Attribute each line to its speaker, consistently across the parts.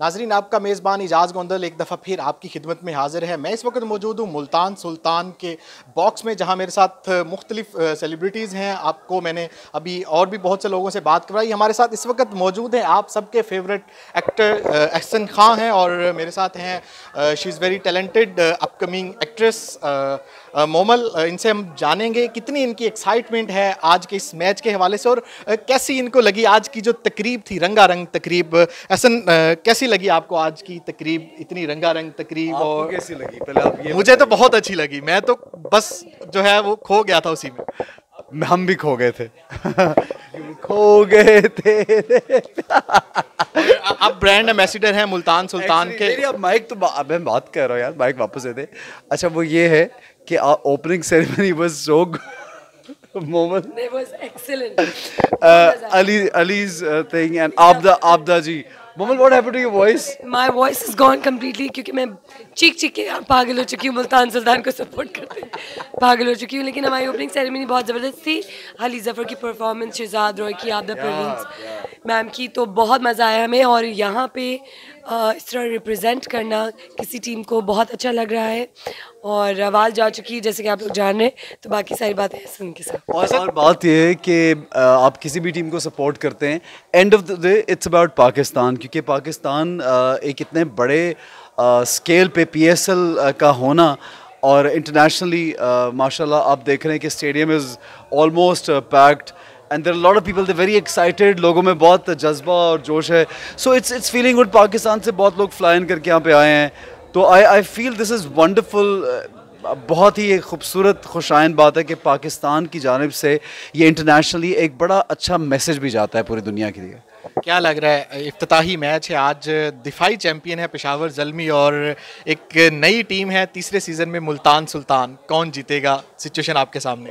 Speaker 1: नाजरीन, आपका मेज़बान इजाज़ गोंदल एक दफ़ा फिर आपकी खिदमत में हाजिर है। मैं इस वक्त मौजूद हूँ मुल्तान सुल्तान के बॉक्स में, जहाँ मेरे साथ मुख्तलिफ सेलिब्रिटीज़ हैं। आपको मैंने अभी और भी बहुत से लोगों से बात करवाई। हमारे साथ इस वक्त मौजूद हैं आप सबके फेवरेट एक्टर अहसन खां हैं, और मेरे साथ हैं she is very talented upcoming actress Momal. इनसे हम जानेंगे कितनी इनकी एक्साइटमेंट है आज के इस मैच के हवाले से, और कैसी इनको लगी आज की जो तकरीब थी, रंगारंग तकरीब। अहसन, कैसी लगी आपको आज की तकरीब, इतनी रंगारंग तकरीब? और
Speaker 2: कैसी लगी पहले आप ये
Speaker 1: मुझे तो बहुत अच्छी लगी, मैं तो बस जो है वो खो गया था उसी में।
Speaker 2: हम भी खो गए थे खो गए थे
Speaker 1: आप ब्रांड एम्बेसडर हैं मुल्तान सुल्तान के।
Speaker 2: मेरी अब माइक तो मैं बात कर रहा हूँ यार, माइक वापस दे दे। अच्छा, वो ये है कि ओपनिंग सेरेमनी वाज सो मोमन,
Speaker 3: It was excellent.
Speaker 2: Ali's thing and Abda ji. Momal, what happened to your voice?
Speaker 3: My voice is gone completely क्योंकि मैं चीख के पागल हो चुकी हूँ, मुल्तान सुल्तान को सपोर्ट करते पागल हो चुकी हूँ। लेकिन हमारी ओपनिंग सेरेमनी बहुत ज़बरदस्त थी। अली ज़फ़र की परफॉर्मेंस, शहजाद रॉय की, आबदा परवीन मैम की, तो बहुत मज़ा आया हमें। और यहाँ पे इस तरह रिप्रेजेंट करना किसी टीम को बहुत अच्छा लग रहा है। और आवाज़ जा चुकी है जैसे कि आप लोग जान रहे हैं, तो बाकी सारी बातें हसन के साथ।
Speaker 2: और बात ये है कि आप किसी भी टीम को सपोर्ट करते हैं, end of the day it's about Pakistan, क्योंकि पाकिस्तान एक इतने बड़े स्केल पे PSL का होना, और इंटरनेशनली माशाल्लाह आप देख रहे हैं कि stadium is almost packed and there are lot of people, they very excited, लोगों में बहुत जज्बा और जोश है। So it's feeling good. Pakistan से बहुत लोग फ्लाई इन करके यहाँ पे आए हैं, तो I feel this is wonderful. बहुत ही एक खूबसूरत खुशाइन बात है कि पाकिस्तान की जानिब से ये इंटरनेशनली एक बड़ा अच्छा मैसेज भी जाता है पूरी दुनिया के लिए।
Speaker 1: क्या लग रहा है, इफ्तिताही मैच है आज, दिफाई चैंपियन है पेशावर ज़ल्मी और एक नई टीम है तीसरे सीज़न में मुल्तान सुल्तान, कौन जीतेगा? सिचुएशन आपके सामने।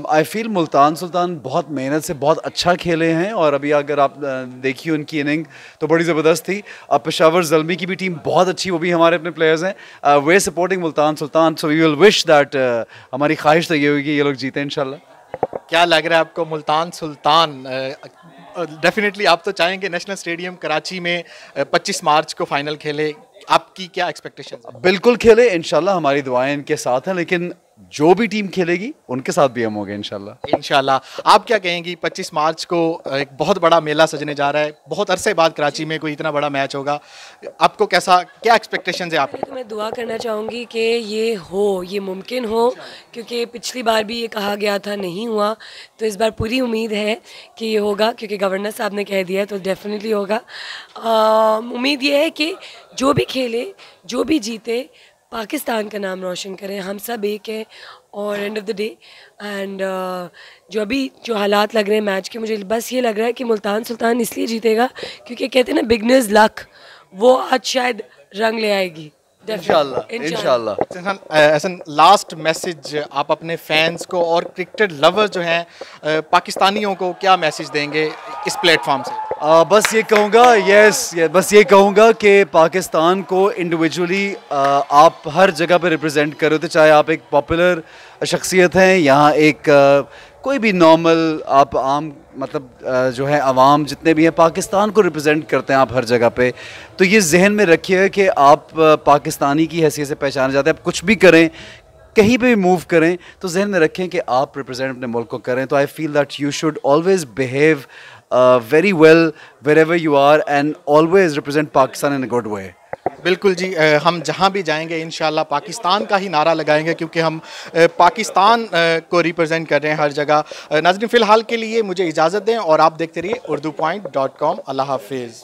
Speaker 2: आई फील मुल्तान सुल्तान बहुत मेहनत से बहुत अच्छा खेले हैं, और अभी अगर आप देखिए उनकी इनिंग तो बड़ी ज़बरदस्त थी। अब पेशावर ज़ल्मी की भी टीम बहुत अच्छी, वो भी हमारे अपने प्लेयर्स हैं। वे supporting Multan Sultan, so we will wish that, हमारी ख्वाहिश तो ये होगी ये लोग जीते इंशाल्लाह।
Speaker 1: क्या लग रहा है आपको मुल्तान सुल्तान? डेफिनेटली आप तो चाहेंगे नेशनल स्टेडियम कराची में 25 मार्च को फाइनल खेले, आपकी क्या एक्सपेक्टेशंस हैं?
Speaker 2: बिल्कुल खेले इंशाल्लाह, हमारी दुआएं इनके साथ हैं, लेकिन जो भी टीम खेलेगी उनके साथ भी हम होंगे इंशाल्लाह।
Speaker 1: इंशाल्लाह। आप क्या कहेंगी, 25 मार्च को एक बहुत बड़ा मेला सजने जा रहा है, बहुत अरसे बाद कराची में कोई इतना बड़ा मैच होगा, आपको क्या एक्सपेक्टेशंस है आपकी?
Speaker 3: तो मैं दुआ करना चाहूँगी कि ये मुमकिन हो, क्योंकि पिछली बार भी ये कहा गया था, नहीं हुआ। तो इस बार पूरी उम्मीद है कि ये होगा, क्योंकि गवर्नर साहब ने कह दिया है, तो डेफिनेटली होगा। उम्मीद ये है कि जो भी खेले, जो भी जीते, पाकिस्तान का नाम रोशन करें। हम सब एक हैं, और end of the day and जो हालात लग रहे हैं मैच के, मुझे बस ये लग रहा है कि मुल्तान सुल्तान इसलिए जीतेगा क्योंकि कहते हैं ना, बिगनर्स लक, वो आज शायद रंग ले आएगी।
Speaker 2: इंशाल्लाह
Speaker 1: इंशाल्लाह। लास्ट मैसेज आप अपने फैंस को और क्रिकेट लवर जो हैं पाकिस्तानियों को क्या मैसेज देंगे इस प्लेटफॉर्म से?
Speaker 2: बस ये कहूँगा, बस ये कहूँगा कि पाकिस्तान को इंडिविजुअली आप हर जगह पे रिप्रेजेंट करो, तो चाहे आप एक पॉपुलर शख्सियत हैं, यहाँ एक कोई भी नॉर्मल आप आम मतलब जो है आवाम जितने भी हैं, पाकिस्तान को रिप्रेजेंट करते हैं आप हर जगह पे। तो ये जहन में रखिए कि आप पाकिस्तानी की हैसियत से पहचाने जाते हैं। आप कुछ भी करें, कहीं पे भी मूव करें, तो जहन में रखें कि आप रिप्रेजेंट अपने मुल्क को करें। तो I feel that you should always behave very well wherever you are, and always represent Pakistan in a good way.
Speaker 1: बिल्कुल जी, हम जहाँ भी जाएंगे इंशाल्लाह पाकिस्तान का ही नारा लगाएंगे, क्योंकि हम पाकिस्तान को रिप्रेजेंट कर रहे हैं हर जगह। नाज़रीन, फ़िलहाल के लिए मुझे इजाज़त दें, और आप देखते रहिए urdupoint.com। अल्लाह हाफिज़।